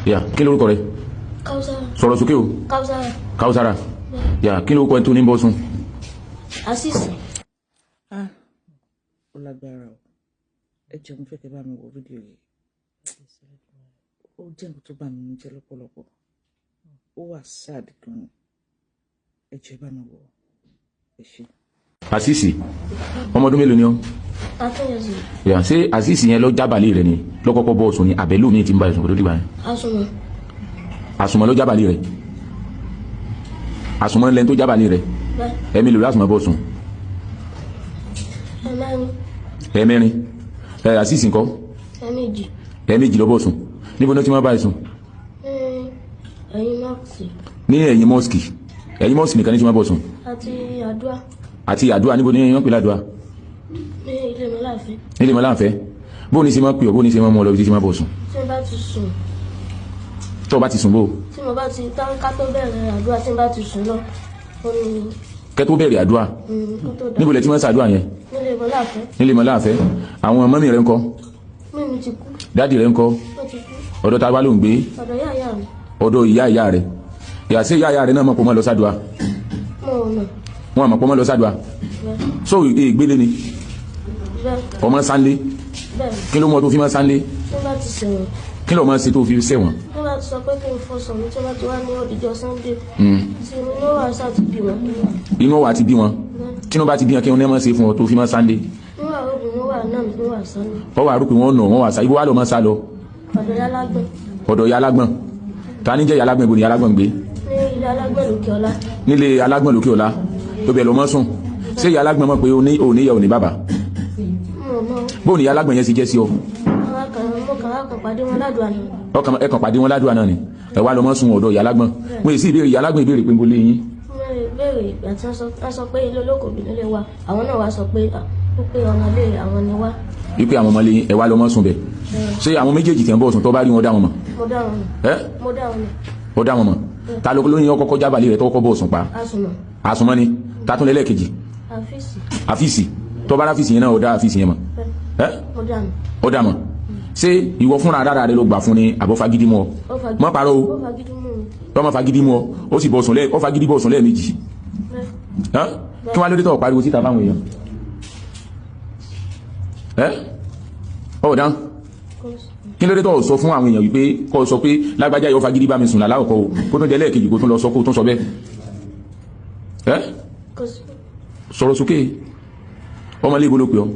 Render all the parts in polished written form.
yà kí lórúkọ rẹ. Kausara. Sọ̀rọ̀ sókè o. Kausara. Kausara. yà kí lórúkọ ẹ tó ní bọ́ sùn. Asisi. Ó lágbára o. Ẹ jẹ́ mo fẹ́ kẹ́ bá mi wo fídíò yìí. Ó jẹ́ nǹkan tó bá mi jẹ́ lọ́pọ̀lọpọ̀. Ó wà sad gan. Ẹ jẹ́ bá mi wo. Ẹ ṣé. Asisi ọmọ ọdún mélòó ni ọ. 13 years old. yà ṣé Asisi yẹn lọ jábàlì rẹ ni lọ́kọ́kọ́ bọ́ sùn ni àbẹ̀lú mi ti ń bá ẹ̀sùn kó tó dìgbà yẹn. Asuma. Àsùnmọ́ ló jábàlì rẹ. Àsùnmọ́ lẹ́ni tó jábàlì rẹ. Ẹ̀mí lò lásùnmọ́ bọ́ sùn. Ẹ̀mẹ́rin. Asisi ńkọ́. Ẹ̀mẹ́jì ló bọ́ sùn. Níbo ni ó ti máa bá ẹ sùn. Ẹ̀yìn mọ́ọ̀sì. Ní ẹ̀yìn mọ́ọ̀sì. Ẹ̀yìn mọ́ọ̀sì nìkan ní ti máa bọ́ sùn. Àti àdúrà níbo ni wọ́n pè ládùúà. Ní ilé Mọ́láfẹ́. Ní ilé Mọ́láfẹ́. Bó ní ṣe máa pè ọ́ bó ní ṣe máa mú ọ lọ bí ti máa bọ́ sùn. Tí mo bá ti sùn. Tó bá ti sùn bó. Tí mo bá ti ká tó bẹ̀rẹ̀ àdúrà tí mo bá ti sùn lọ. Kẹ́ tó bẹ̀rẹ̀ àdúrà. Níbo lẹ ti máa ṣàdúrà yẹn. Nílé Mọ́láfẹ́. Nílé Mọ́láfẹ́. Àwọn mọ́mì rẹ ńkọ́. Mímí ti kú. Dádì rẹ ńkọ́. Ó ti kú. Ọ̀dọ̀ ta wá ló ń gbé. Ọ̀dọ̀ ìyá mi. Ọ̀dọ̀ ìyá rẹ. Yà sí ìyá rẹ náà mọ̀ pọ̀ mọ́ lọ ṣàdúrà. Wọ́n mọ̀ pọ̀ mọ́ lọ ṣàdúrà. So ìgbélé ni. Ọmọ sánlé. Kí ló mọ̀ tó fi máa sánlé. Tí bá ti sẹ̀wọ̀n. Kí ló máa ṣe tó fi sẹ̀wọ̀n. Tí bá ti sọ pé kí n fọṣọ mi tí wọ́n ti wá ní ọdíjọ́ Sunday. Tí inú wà sá ti bí wọn. Inú wà ti bí wọn. Tí wọ́n bá ti bí wọn kí wọ́n ní máa ṣe fún ọ tó fi máa sánlé. Níwà obìnrin wà náà ló wà sánlé. Ọ wà rúpin wọn nà wọn wà sá ibú wà lọ máa sá lọ. Ọ̀dọ̀ Yalágbọ̀n. Ọ̀dọ̀ Yalágbọ̀n. Ta ní jẹ́ Yalágbọ̀n ibo ni Yalágbọ̀n gbé. Ní ilé Alágbọ̀n lókè ọlá. Nílé Alágbọ̀n lókè ọlá. Tó bẹ̀ lọ mọ́ sùn. Ṣé Yalágbọ̀n mọ̀ pé ó ní ìyá ò ní bàbá. Bó ni Yalágbọ̀n yẹn sì jẹ́ sí ọ. Ẹkàn pàdé wọn ládùúà náà ni. Ẹ wá lọ mọ́ sùn ọ̀dọ̀ Yalágbọ̀n. Mo èsì ìbéèrè Yalágbọ̀n ìbéèrè pé mo lé yín. Ìbéèrè ìgbà tí wọ́n sọ pé ilé olóko bí nílé wa àwọn náà wá sọ pé ọmọlé àwọn ni wá. Wípé àwọn ọmọlé ẹ wá lọ mọ́ sùn bẹ̀. Ṣé àwọn méjèèjì tẹ̀ ń bọ̀ sùn tó bá rí wọn dá wọn mọ̀. Mo dá wọn mọ̀. Mo dá wọn mọ̀. Ó dá wọn mọ̀. Ta ló ní ọkọ̀kọ́ jábàlì rẹ̀ tó kọ́ bọ̀ sùn pa. Àsùnmọ́ ni. Ta tún lẹ́lẹ́kejì. Àfíìsì. Tó bá ráfíìsì yẹn náà ó dá àfíìsì yẹn mọ̀. Ó dá mọ̀. Ṣé ìwọ fúnra rárá rẹ ló gbà fún ni àbọ̀ fagídí mọ́ ọ. Mọ́ parọ́ o. Tọ́mọ fagídí mọ́ ọ. Ó sì bọ̀ sùn ó fagídí bọ̀ sùn lẹ́ẹ̀mejì. Kí wọ́n lórí tọ́ pariwo síta fáwọn èèyàn. Ọ̀dán. Kí lórí tọ́ sọ fún àwọn èèyàn wípé kọ́ sọ pé lágbájá yóò fagídí bá mi sùn láláwọ̀kọ́ o kó tó jẹ́ lẹ́ẹ̀kejì kó tún lọ sọ kó tún sọ bẹ́ẹ̀. Sọ̀rọ̀ sókè. Ọmọ ilé ibo ló pè ọ́.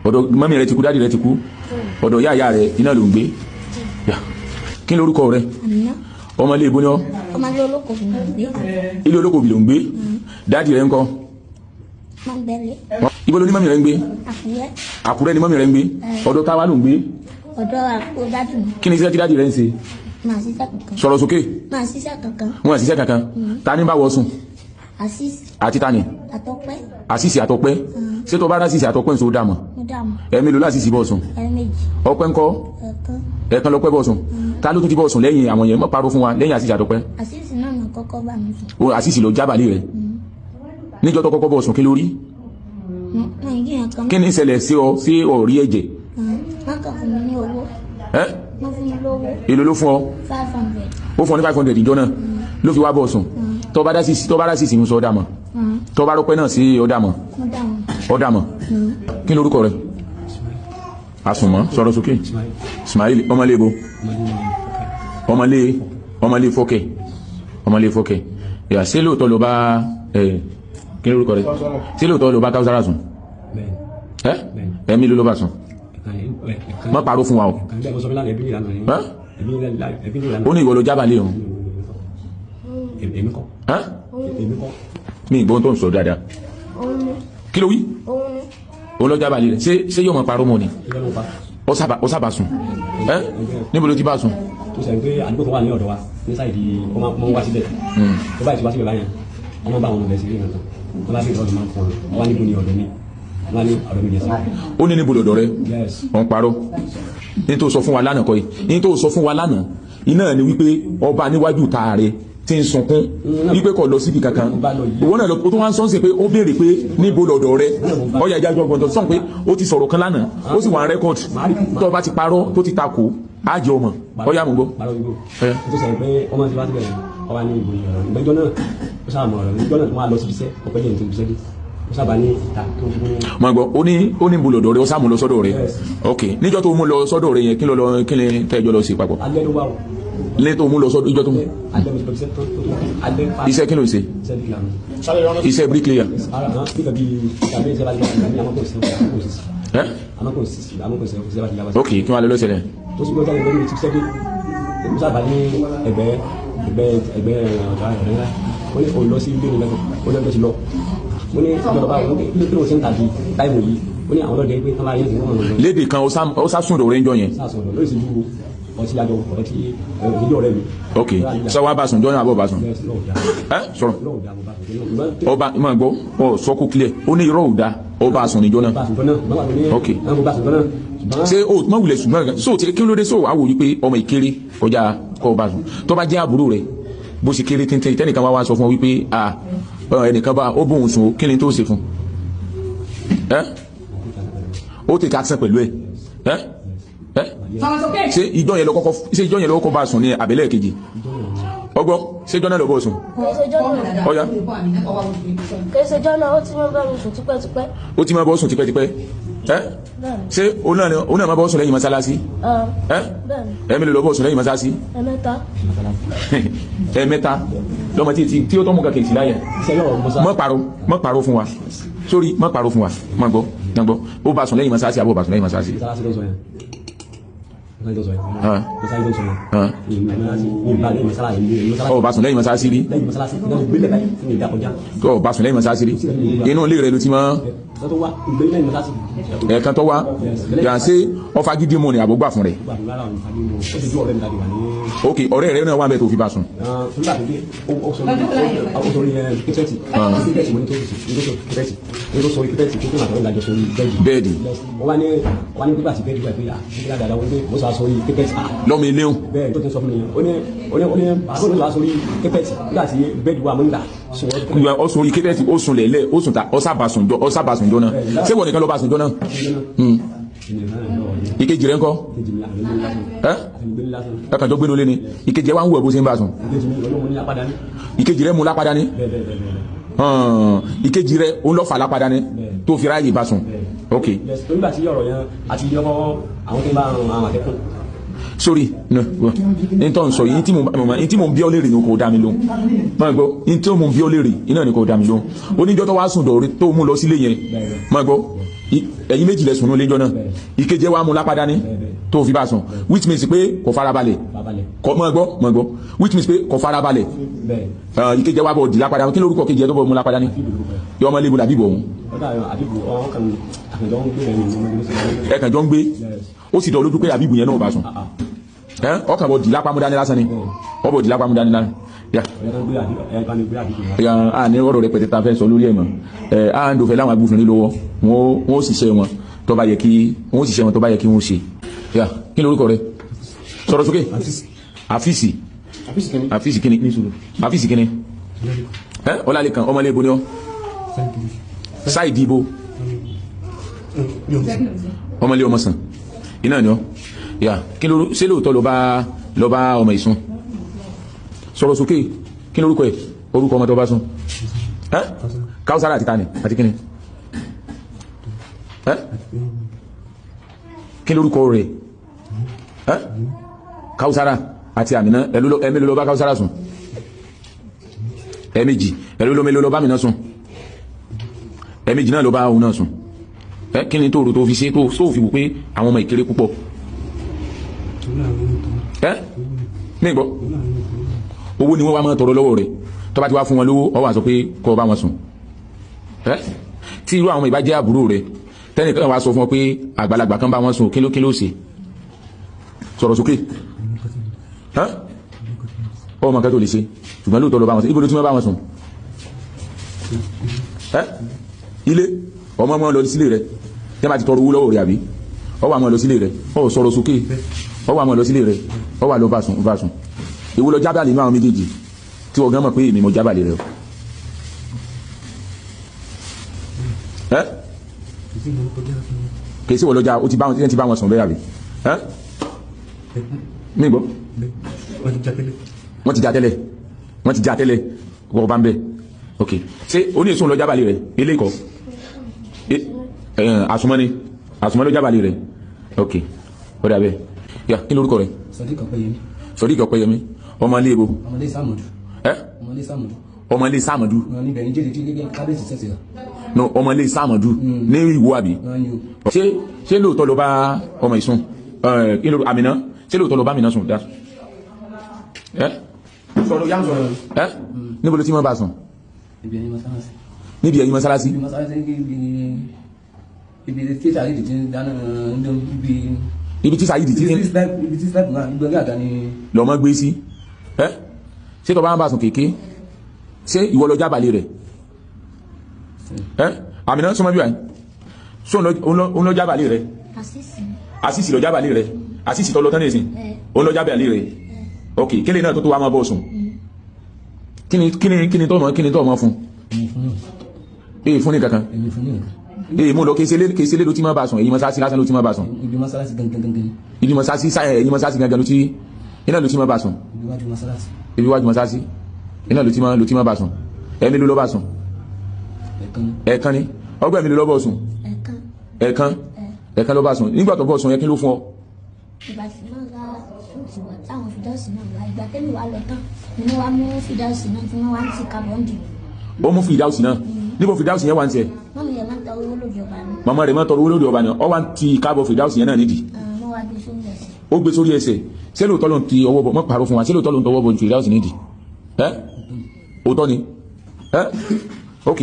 Ọ̀dọ̀ mọ́mí rẹ ti kú dádì rẹ ti kú. Ọ̀dọ̀ ìyá rẹ iná ló ń gbé. Kí lórúkọ rẹ. Ọmọ ilé ibo ni ọ́. Ọmọ ilé olókòbí ló ń gbé. Ilé olókòbí ló ń gbé. Dádì rẹ ńkọ́. Ibo ló ní mọ́mí rẹ ń gbé. Àkúrẹ́ ni mọ́mí rẹ ń gbé. Ọ̀dọ̀ táwa ló ń gbé. Ọ̀dọ̀ àpò dádì mi. Kí ni iṣẹ́ tí dádì rẹ ń ṣe. Màá ṣiṣẹ́ kankan. Sọ̀rọ̀ sókè. Màá ṣiṣẹ́ kankan. Wọ́n ṣiṣẹ́ kankan. Ta ní bá wọ sùn. Asisi. Àti ta ni. Àtọ́pẹ́. Asisi àtọ́pẹ́. Ṣé tó bá rá Asisi àtọ́pẹ́ ń so dá mọ̀. Mo dá mọ̀. Ẹ̀mí ló lásìsì bọ̀ sùn. Ẹ̀ẹ̀mejì. Ọpẹ́ ńkọ́. Ẹ̀kan lọ́pẹ́ bọ̀ sùn. Ta ló tún ti bọ̀ sùn lẹ́yìn àwọn yẹn mọ́ parọ́ fún wa lẹ́yìn Asisi àtọ́pẹ́. Asisi náà nà kọ́kọ́ bá mi sùn. Asisi ló jábàlì rẹ̀. Níjọ́ tó kọ́kọ́ bọ̀ sùn kí ló rí. Kí ni ìṣẹ̀lẹ̀ sí ọ sí ọ̀rí ẹ̀jẹ̀. Wọ́n kàn fún mi ní owó. Wọ́n fún mi lówó. Èló ló fún ọ. 500. Ó fún ọ ní 500 ìjọ náà ló fi wá bọ̀ sùn. Tó bá rá Asisi ń sọ ọ̀dà mọ̀. Tó bá rọ́pẹ́ náà sí ọ̀dà mọ̀. Ọ̀dà mọ̀. Kí lórúkọ rẹ̀. Àsùnmọ́ sọ̀rọ̀ sókè. Ismail ọmọlé ibo. Ọmọlé fọ́kẹ̀. Ọmọlé fọ́kẹ̀. Yà sí lóòótọ́ ló bá kí lórúkọ rẹ̀. Sí lóòótọ́ ló bá Kausara sùn. Ẹ̀mí ló bá sùn. Má parọ́ fún wa o. Ó ní ìwọ ló jábàlé òun. Mi ìgbóhun tó ń sọ dáadáa. Kí ló wí? Òun lọ jábàlé rẹ̀. Ṣé yóò mọ̀ parọ́ mọ́ ni? Ó sábà sùn. Níbo ló ti bá sùn? Tó sẹ́yìn pé àdúgbò kan wà ní ọ̀dọ̀ wa ní sáìdì ọmọ wá síbẹ̀. Tó báyìí ti wá síbẹ̀ báyẹn. Ọmọ bá àwọn ọmọ bẹ̀ sí ilé nǹkan. Tó bá sì ìtọ́jú máa ń fọ́n. Wọ́n ní níbo ni ọ̀dọ̀ mi. Wọ́n ní ọ̀dọ̀ mi yẹn sí. Ó ní níbo lọ̀dọ̀ rẹ̀. Wọ́n parọ́. Ní tó sọ fún wa lánàá kọ́ yìí. Ní tó sọ fún wa lánàá. Iná ni wípé ọba níwájú ta rẹ̀ tí ń sunkún wípé kò lọ síbi kankan. Ìwọ náà tó wá ń sọ sí pé ó béèrè pé níbo lọ̀dọ̀ rẹ̀. Ọ̀yà ìjájọ́ ọgbọ̀n tó sọ pé ó ti sọ̀rọ̀ kan lánàá. Ó sì wà rẹ́kọ̀dì. Tó bá ti parọ́ tó ti takò àjọ ọmọ ọyá mú gbọ́. bàrọ̀ ìgbò tó sọ pé ọmọ ti wá síbẹ̀ ọba ní ìbò ọ̀rọ̀ ìgbẹ́jọ́ náà ó sábà mọ ọ̀rọ̀ ìgbẹ́jọ́ náà tó máa lọ síbi iṣẹ́ ọ̀pẹ́ jẹ́ nítorí iṣẹ́ dé ó sábà ní ìta tó ń fún. mọ gbọ́ ó ní ìbò lọ́dọ̀ rẹ̀ ó sá mú lọ sọ́dọ̀ rẹ̀ ok níjọ́ tó mú lọ sọ́dọ̀ rẹ̀ yẹn kí ni tẹ́jọ́ lọ sí papọ̀. alẹ́ ló wà o. lẹ́yìn tó mú lọ sọ́dọ̀ ìjọ́ tó mú. iṣẹ́ kí ló ṣe. iṣẹ́ bricklayer. ok kí wọ́n á lọ lọ́sẹ̀lẹ̀. tó sì gbọ́dọ̀ lórí ti sẹ́dẹ̀ ó sábà ní ẹgbẹ́ ọ̀dọ́ àyọ̀dẹ́ ńlá wọ́n ní kò lọ sí ilé ìlú ó lọ́dọ̀ sí lọ wọ́n ní ìjọba wọn ní kí ló ṣe ń tàbí táìmù yìí wọ́n ní àwọn ọlọ́dẹ pé tọ́lá yẹn ti wọ́n lọ. lédè kan ó sá sùn lórí ẹjọ́ yẹn. sásùn lórí ìṣèjú ọtí àjọ ọtí ìdílé ọ̀rẹ́ mi. ok sọ wá bá sùn jọ́nà àbọ̀ bá sùn. sọ̀rọ̀ ọba ìmọ̀ gbọ́ ọ sọ kó clear ó ní irọ́ òda ọba sùn níjọ́ náà. ok ṣé o mọ wulẹ̀ ṣùgbọ́n kan so kí ló dé so wàá wò yí pé ọmọ ìkéré kọjá kọ́ ọba sùn tó bá jẹ́ àbúrò rẹ̀ bó ṣe kéré tẹ́ntẹ́n tẹ́nìkan wá sọ fún ọ wípé ẹnìkan bá ó bóun sùn kí ni tó ṣe fún ó tètè àtisẹ́ pẹ̀lú ẹ̀ ṣé ìjọ yẹn lọ́kọ́ bá sùn ní àbẹ̀lẹ̀ kejì ọgbọ́ ṣé jọ́nà lọ́bọ̀ sùn ọya kẹsẹjọ́ náà ó ti máa bá mi sùn tipẹ́tipẹ́. ó ti máa bọ́ sùn tipẹ́tipẹ́ ṣé òun náà máa bọ́ sùn lẹ́yìn mọ́sálásí ẹ̀mí lè lọ́bọ̀ sùn lẹ́yìn mọ́sálásí ẹ̀mẹ́ta lọ́mọ tí ó tọ́ mú kàkẹ́ ìsìláyà mọ́ pàrọ̀ fún wa sórí mọ́ pàrọ̀ fún wa mọ́ gbọ́ ó bá sùn lẹ́yìn mọ́sálásí àbọ̀ bá sùn lẹ́yìn mọ́sálásí. ọ bá sùn lẹ́yìn mọ́sálásí rí ọ bá sùn lẹ́yìn mọ́sálásí rí inú ilé rẹ̀ ló ti mọ́ ẹ̀ẹ̀kan tó wá yà sí ọfà gidi mọ́ ni àbúgbà fún rẹ̀ ok ọ̀rẹ́ rẹ̀ náà wà bẹ́ẹ̀ tó fi bá sùn. bẹ́ẹ̀dì lọ́mọ ilé o. bẹ́ẹ̀ tó ti sọ fún mi ó ní àbúrò tó wá sórí kẹ́pẹ́tì nígbà tí bẹ́ẹ̀dì wà mọ́ nígbà. ó sórí kẹ́pẹ́tì ó sùn lẹ̀lẹ́ ó sùn ta ọ̀sábàsùn jọ náà ṣé wọ́n nìkan ló bá sùn jọ náà. ìkejì rẹ̀ ńkọ́ ẹ̀kànjọ́ gbénu lé ni ìkejì wa ń wù ẹ̀ bó ṣe ń bá sùn. ìkejì rẹ̀ mú lápadà ní ìkejì rẹ̀ ó ń lọ́ fà lápadà ní tó fi ráàyè bá sùn. ok. nígbà tí ọ̀rọ̀ yẹn àti yọkọ àwọn tó ń bá àwọn akẹ́kọ̀ọ́. sorry no n tó ń sọ yìí tí mo ń bí ọ léèrè ni kò dá mi lóhùn máa gbọ́ n tí mo ń bí ọ léèrè iná ni kò dá mi lóhùn oníjọ́ tó wá sùn dọ̀rẹ́ tó mú lọ sílé yẹn máa gbọ́ ẹ̀yin méjì lẹ sùn ní lẹ́jọ́ náà ìkejì wa mú lápadà ní tó fi bá sùn which means pé kò farabalẹ̀ máa gbọ́ which means pé kò farabalẹ̀ ìkejì wa bọ̀ dì lápadà kí lórúkọ kejì ẹ tó bọ̀ mú lápadà ní yọmọ lébu làbí bọ̀ òun ẹ̀kàn jọ ń gbé ó sì dọ̀ lójú pé àbíbù yẹn náà bá sùn ọkàn bọ̀ dì lápá mú dání lásán ni ọ bọ̀ dì lápá mú dání lásán a ní ọ̀rọ̀ rẹ̀ pẹ̀tẹ́ ta fẹ́ sọ lórí ẹ̀mọ̀ a ń dòfẹ́ láwọn agbófinrin lọ́wọ́ wọ́n ṣiṣẹ́ wọn tó bá yẹ kí wọ́n ṣe kí lórúkọ rẹ̀ sọ̀rọ̀ sókè àfíìsì kíní ọlálẹ́kan ọmọlé ibo ni ọ sáìdì ibo ọmọlé ọmọ sàn iná ni ọ kí ló ṣe lóòótọ́ lọ bá ọmọ ìsun sọ̀rọ̀ sókè kí lórúkọ ẹ̀ orúkọ ọmọ tó bá sún Káúsárà àti tani àti kíni kí lórúkọ rẹ̀ Káúsárà àti Àmínà ẹ̀mí ló bá Káúsárà sùn ẹ̀mẹ́jì ẹ̀mí ló bá Àmínà sùn ẹ̀mẹ́jì náà ló bá òun náà sùn kí ni tó rò tó fi ṣe tó fi wò pé àwọn ọmọ ìkéré púpọ̀ ní ìgbọ́ owó ni wọ́n wá máa tọrọ lọ́wọ́ rẹ̀ tó bá ti wá fún wọn lówó ó wá sọ pé kó bá wọn sùn tí irú àwọn ìbá jẹ́ àbúrò rẹ̀ tẹ́nìkan wá sọ fún ọ pé àgbàlagbà kan bá wọn sùn kí ló ṣe sọ̀rọ̀ sókè ọmọ kan tó lè ṣe ṣùgbọ́n lóòótọ́ lọ bá wọn sùn ibo ló ti mọ́ bá wọn sùn ilé ọmọ ọmọ lọ sílé rẹ̀ tẹ́ bá ti tọrọ owó lọ́wọ́ rẹ̀ àbí ó wá máa lọ sílé rẹ̀ ó sọ̀rọ̀ sókè ó wá máa lọ sílé rẹ̀ ó wá lọ bá sùn ìwọ lọ jábàlì ní àwọn méjèèjì tí wọ́n gán mọ̀ pé èmi mo jábàlì rẹ̀ kèsí wọ́n lọ́jà ó ti bá wọn sùn bẹ́ẹ̀ àbí mi gbọ́ wọ́n ti já tẹ́lẹ̀. wọ́n ti já tẹ́lẹ̀ wọ́n bá ń bẹ̀ ok ṣé o ní èso lọ jábàlì rẹ̀ ilé ìkọ́ àsùnmọ́ ló jábàlì rẹ̀ ok ó dà bẹ́ẹ̀ yà kí lórúkọ rẹ̀ Sodiq Ọpẹ́yẹmí ọmọ ilé ebo ọmọ ilé Sàmọ̀dù no ọmọ ilé Sàmọ̀dù ní Ìwó àbí ṣé lóòótọ́ ló bá ọmọ ìsùn Àmìnà ṣé lóòótọ́ ló bá Àmìnà sùn dá sọ̀rọ̀ yá sọ̀rọ̀ níbo ló ti mọ́ bá sùn níbi ẹ̀yìn mọ́sálásí ibi tí Saheed ti lọ mọ́ gbé sí ṣé tó bá ń bá sùn kéèké ṣé ìwọ lọ jábàlì rẹ̀ Àmìnà súnmọ́ bí wáyé ṣó ń lọ jábàlì rẹ̀ Àṣìṣì lọ jábàlì rẹ̀ Àṣìṣì tó lọ tán nìsín ó lọ jábàlì rẹ̀ ok kílè náà tó wá máa bọ́ sùn kíni tó mọ́ fún èyí fún ní kankan èyí mú lọ kéèsílé ló tí máa bá sùn èyí mọ́sálásí lásán ló tí máa bá sùn ibi mọ́sálásí gangan ló tí iná ló tí máa bá sùn ibi wájú mọ́sálásí iná ló tí máa bá sùn ẹ̀mí ló lọ bá sùn ẹ̀kan ni ọgbẹ́ mi ló lọ bọ́ sùn ẹ̀kan ló bá sùn nígbà tó bọ́ sùn ẹ̀kín ló fún ọ. ìgbà tí wọ́n ra ṣùtì wà táwọn fìdáùsì náà wá ìgbà tẹ́lẹ̀ wà lọ tán ni wọ́n wá mú fìdáùsì náà tí wọ́n wá ń ti kábọ̀ǹdì. ó mú fìdáùsì náà níbo fìdáùsì yẹn wà ń tiẹ̀. mọ́mí yẹn máa ń tọrọ owó lóde ọba ni. màmá rẹ̀ máa ń tọrọ owó lóde ọba ni ọ wá ń ti kábọ̀ fìdáùsì yẹn náà nídìí. wọ́n wá gbé sórí ẹsẹ̀. ó gbé sórí ẹsẹ̀ ṣé lóòótọ́ ló ń ti ọwọ́ bọ̀ mọ́ pàrọ̀ fún wa ṣé lóòótọ́ ló ń tọwọ́ bọ̀ fìdáùsì nídìí. òótọ́ ni ok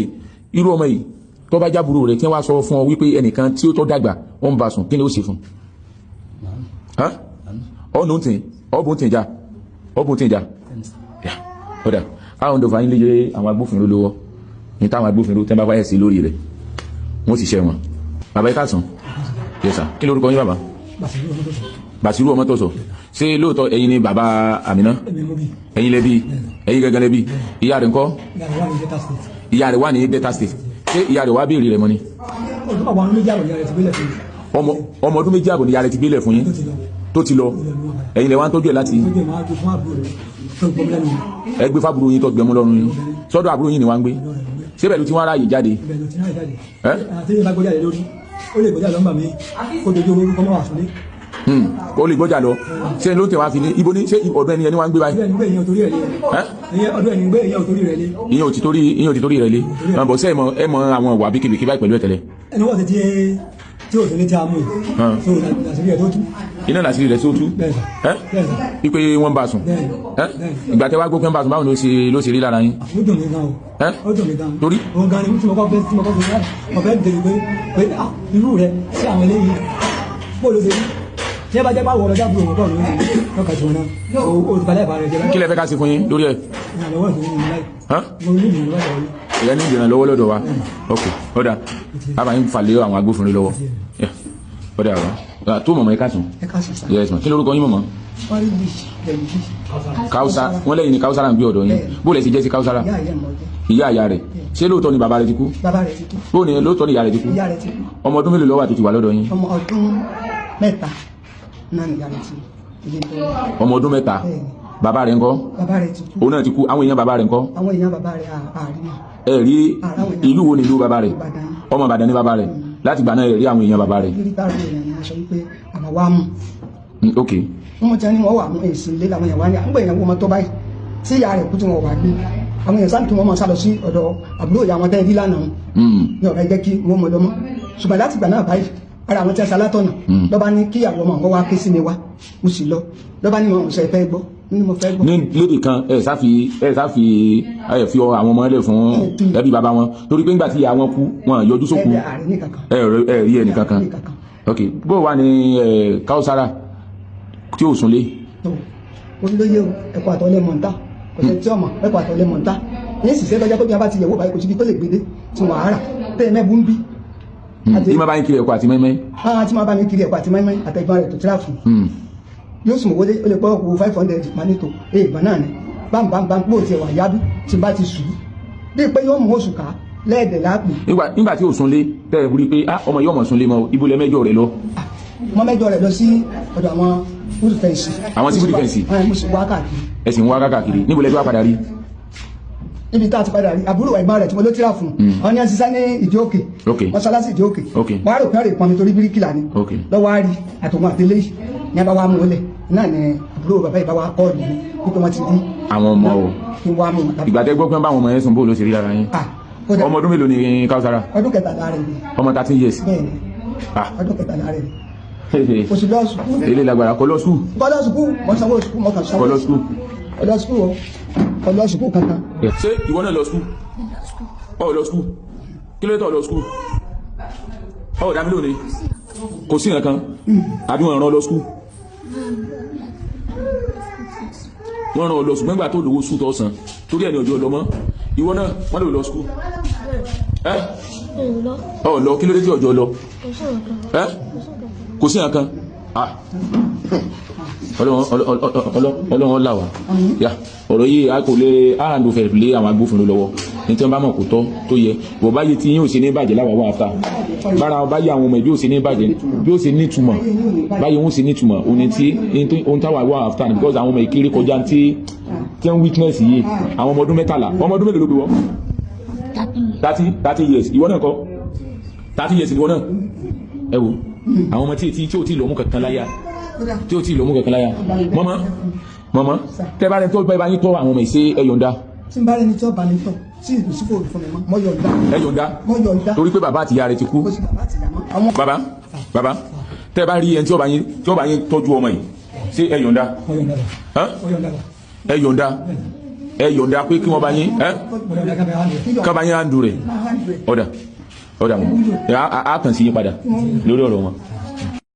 irú ọmọ yìí tó bá jábùrú rẹ̀ tí wọ́n sọ fún ọ wípé ẹnìkan tí ó tọ́ dàgbà ó ń bá sùn kí ni ó ṣe fún ọ̀nà tí ọ̀bùn tí ìjà ọ̀dà àwọn ọ̀dọ̀fà yín lè jẹ́ àwọn agbófinró lọ́wọ́ ní táwọn agbófinró tẹ́ bá wáyẹ̀ sí lórí rẹ̀ wọ́n sì ṣẹ́ wọn bàbá iká sàn yẹ́sà kí lórúkọ yín bàbá Bàṣírù Ọmọ́tọ̀sọ̀ ṣé lóòótọ́ ẹ̀yin ni bàbá Àmìnà ẹ̀yin lẹ́bí ẹ̀yin gẹ́gẹ́ lẹ́bí ìyá rẹ̀ ńkọ́ ìyá rẹ̀ wà ní Delta State ṣé ìyá rẹ̀ wá béèrè rẹ̀ mọ́ ni ọmọ ọdún méjì àbọ̀ ni ìyá rẹ̀ ti gbélẹ̀ fún yín tó ti lọ ẹ̀yin lẹ wá ń tọ́jú ẹ̀ láti ẹgbẹ́ fábùrú yín tó gbẹmú lọ́rùn yín sọ́dọ̀ àbúrò yín ni wá ń gbé ṣé bẹ̀rù tí wọ́n ráyè jáde ó lè gbọ́jà lọ ṣé ló tẹ̀ wá fi ní ibo ní ṣé ọ̀dọ̀ ẹni ẹni wá ń gbé báyìí ìyẹn ò ti torí rẹ̀ lé bọ̀ sí ẹmọ àwọn ìwà bíkìbìkì báyìí pẹ̀lú ẹ̀tẹ̀lẹ̀ tí ó sì ní tí a mú so làṣírí ẹ̀ tó tú iná làṣírí rẹ̀ tó tú wípé wọ́n bá sùn ìgbà tẹ́wàá gbókẹ́ bá sùn báwọn ló ṣe rí lára yín ó dùn mí gan o ó dùn mí gan torí òun gan ni tí mo kọ́ fẹ́ mo fẹ́ dèrè pé irú rẹ̀ sí àwọn eléyìí bó ló ṣe rí tí ẹ bá jẹ́ bá wọ̀ ọlọ́jà búrò wọn bọ̀ lórí ọkà tí wọn náà ó ti balẹ̀ ìbára ẹ̀jẹ̀ kí lẹ fẹ́ ká ṣe fún yín lórí ẹ̀ ìrànlọ́wọ́ ìṣòro ní láì mo ní ìrànlọ́wọ́ ìṣòro ìyá ní ìrànlọ́wọ́ lọ́dọ̀ wa ok ọ̀dà àbá yín falẹ̀ àwọn agbófinró lọ́wọ́ ọ̀dà wa tó mọ̀mọ́ ẹ̀ka sùn yes ma kí lórúkọ yín mọ̀mọ́ Káúsá wọ́n lẹ́yìn ní Káúsára ń gbé ọ̀dọ̀ yín bó lẹ sì jẹ́ sí Káúsára ìyá àyà rẹ̀ ṣé lóòótọ́ ni bàbá rẹ̀ ti kú bó ni lóòótọ́ ni ìyá rẹ̀ ti kú ọmọ ọdún mélòó ló wà tó ti wà lọ́dọ̀ yín ọmọ ọdún mẹ́ta náà nìyá rẹ̀ ti ọmọ ọdún mẹ́ta bàbá rẹ̀ ńkọ́ òun náà ti kú àwọn èèyàn bàbá rẹ̀ ńkọ́ àwọn èèyàn bàbá rẹ̀ àárín ẹ rí ìlú wo ni ìlú bàbá rẹ̀ ọmọ Ìbàdàn ní bàbá rẹ̀ láti gbà náà rí àwọn èèyàn bàbá rẹ̀ ok wọ́n ti ní wọ́n wà mú èsì ilé làwọn èèyàn wá ní àgbẹ̀ ìyàwó ọmọ tó báyìí tí ìyá rẹ̀ kú tí wọ́n wà gbé àwọn èèyàn sáà kí wọ́n mọ̀ sálọ sí ọ̀dọ̀ àbúrò ìyá wọn tẹ́lẹ̀ lánàá ní ọ̀rẹ́ jẹ́ kí wọ́n mọ̀ lọ́mọ́ ṣùgbọ́n láti gbà náà báyìí ara àwọn tí a salátọ̀nà lọ́ba ní kí ìyàwó ọmọ wọn wá ké sí mi wá mo sì lọ lọ́ba ní wọn ò sẹ́ fẹ́ gbọ́ ní mo fẹ́ gbọ́. ní lédè kan ẹ sáfi fi àwọn ọmọ ẹlẹ fún ẹbí bàbá wọn torí pé ńgbà tí ìyá wọn kú wọn yọjú sókú ẹ rí ẹnì kankan ok bó wà ní Káúsára tí ò súnlé. olóyè ẹ̀kọ́ àtọ́lé mọ̀ntá ọ̀sẹ̀ tí ọmọ ẹ̀kọ́ àtọ́lé mọ̀ntá ní ìsìsẹ́ tọ́jọ́ pé bí a bá ti yẹ̀wò báyìí kò síbi tó lè gbédé tí wọ́n á rà tẹ́ mẹ́bù ń bí. tí máa bá ń kiri ẹ̀kọ́ àti mẹ́mẹ́. tí máa bá mi kiri ẹ̀kọ́ àti mẹ́mẹ́ àtẹ̀gbọ́n rẹ̀ tó tíra fún yóò sùn wọlé ó lè pọ́ ọkọ̀ 500 manito ìgbà náà ni bámbámbám pò tiẹ̀ wà yábí tí bá ti sùn bí pé yóò mú oṣù ká lẹ́ẹ̀dẹ̀ láàpì. nígbà tí ò súnlé tẹ́ ẹ rí pé ọmọ yóò mọ̀ súnlé mọ́ ibùlẹ̀ mẹ́jọ rẹ̀ lọ. mọ́ mẹ́jọ rẹ̀ lọ sí ọ̀dọ̀ àwọn civil defence. àwọn civil defence. mo sì wá káàkiri. ẹ sì ń wá káàkiri níbo lẹ tí wàá padà rí. níbi tá a ti padà rí àbúrò ẹ̀gbọ́n rẹ̀ tí mo ló tíra fún àwọn ní ẹsísá ní ìdí òkè mọ́sálásí ìdí òkè wọ́n á rò pé rè pọn mi torí bíríkìlà ni lọ́wọ́ á rí àtòwọn àtẹlẹ́ yìí ní abá wa mú un lẹ̀ náà ni àbúrò bàbá ìbá wa kọ́ọ̀lù mi wípé wọ́n ti rí àwọn ọmọ o kí wọ́n á mú un. ìgbà tẹ́ gbọ́ pé báwọn ọmọ yẹn sùn bó ló ṣe rí lára yín. ọmọ ọdún mélòó ni Kausara. ọdún 13 rẹ̀ ni. ọmọ 13 years. bẹ́ẹ̀ni ọdún 13 rẹ̀ ni. kò sí lọ sùkú. ilé lágbára kọ lọ sùkú. kọ lọ sùkú mo sanwó sùkú mo kàn sanwó. kọ lọ sùkú. kọ lọ sùkú o kọ lọ sùkú kankan. ṣé ìwọ náà lọ sùkú. ọ lọ sùkú kí ló dé tọ̀ lọ sùkú. ọ dàbí lónìí kò sí nǹkan àbí wọn rán lọ sùkú. wọ́n rán ọ lọ sùkú nígbà tó lówó sùkú tó san torí ẹni ọjọ́ lọ mọ́ ìwọ náà wọ́n lè lọ sùkú. ọ lọ kí ló dé tí ọjọ́ lọ. kò sí nǹkan. ọlọ́run là wá ọ̀rọ̀ yìí a kò lè àràǹdò fẹ̀ lé àwọn agbófinró lọ́wọ́ ní tí wọ́n bá mọ̀ kó tọ́ tó yẹ bọ̀ báyìí tí yóò ṣe ní bàjẹ́ láwàá wà áfà bára báyìí àwọn ọmọ ìbí ò ṣe ní bàjẹ́ bí ó ṣe ní túmọ̀ báyìí wọ́n ṣe ní túmọ̀ òní tí ohun táwà wà áfà because àwọn ọmọ ìkéré kọjá tí wọ́n witness yìí àwọn ọmọ ọdún 13 ọmọ ọdún mélòó ló bí wọ́n 30 years ìwọ náà kọ́ 30 years ìwọ náà ẹ wo àwọn ọmọ tí ò tí lọ́mú kankan láyà tí ó ti lòmú kankan láyà mọ́mọ́ tẹ́ bá rẹ̀ tó bá yín tọ́ àwọn ọmọ ìṣe ẹ̀yọ̀ǹda. tí n bá rẹ̀ ní tó bá mi tọ̀ tí ìlú sí kò fún mi mọ́ yọ̀ǹda. ẹ̀yọ̀ǹda torí pé bàbá àti ìyá rẹ̀ ti kú. bàbá tẹ́ bá rí ẹni tí ó bá yín tọ́jú ọmọ yìí ṣé ẹ̀yọ̀ǹda. ẹ̀yọ̀ǹda pé kí wọ́n bá yín ká bá yín àndù rẹ̀ ọ̀dà mọ́ a kàn sí yín padà lórí ọ̀rọ̀ wọn.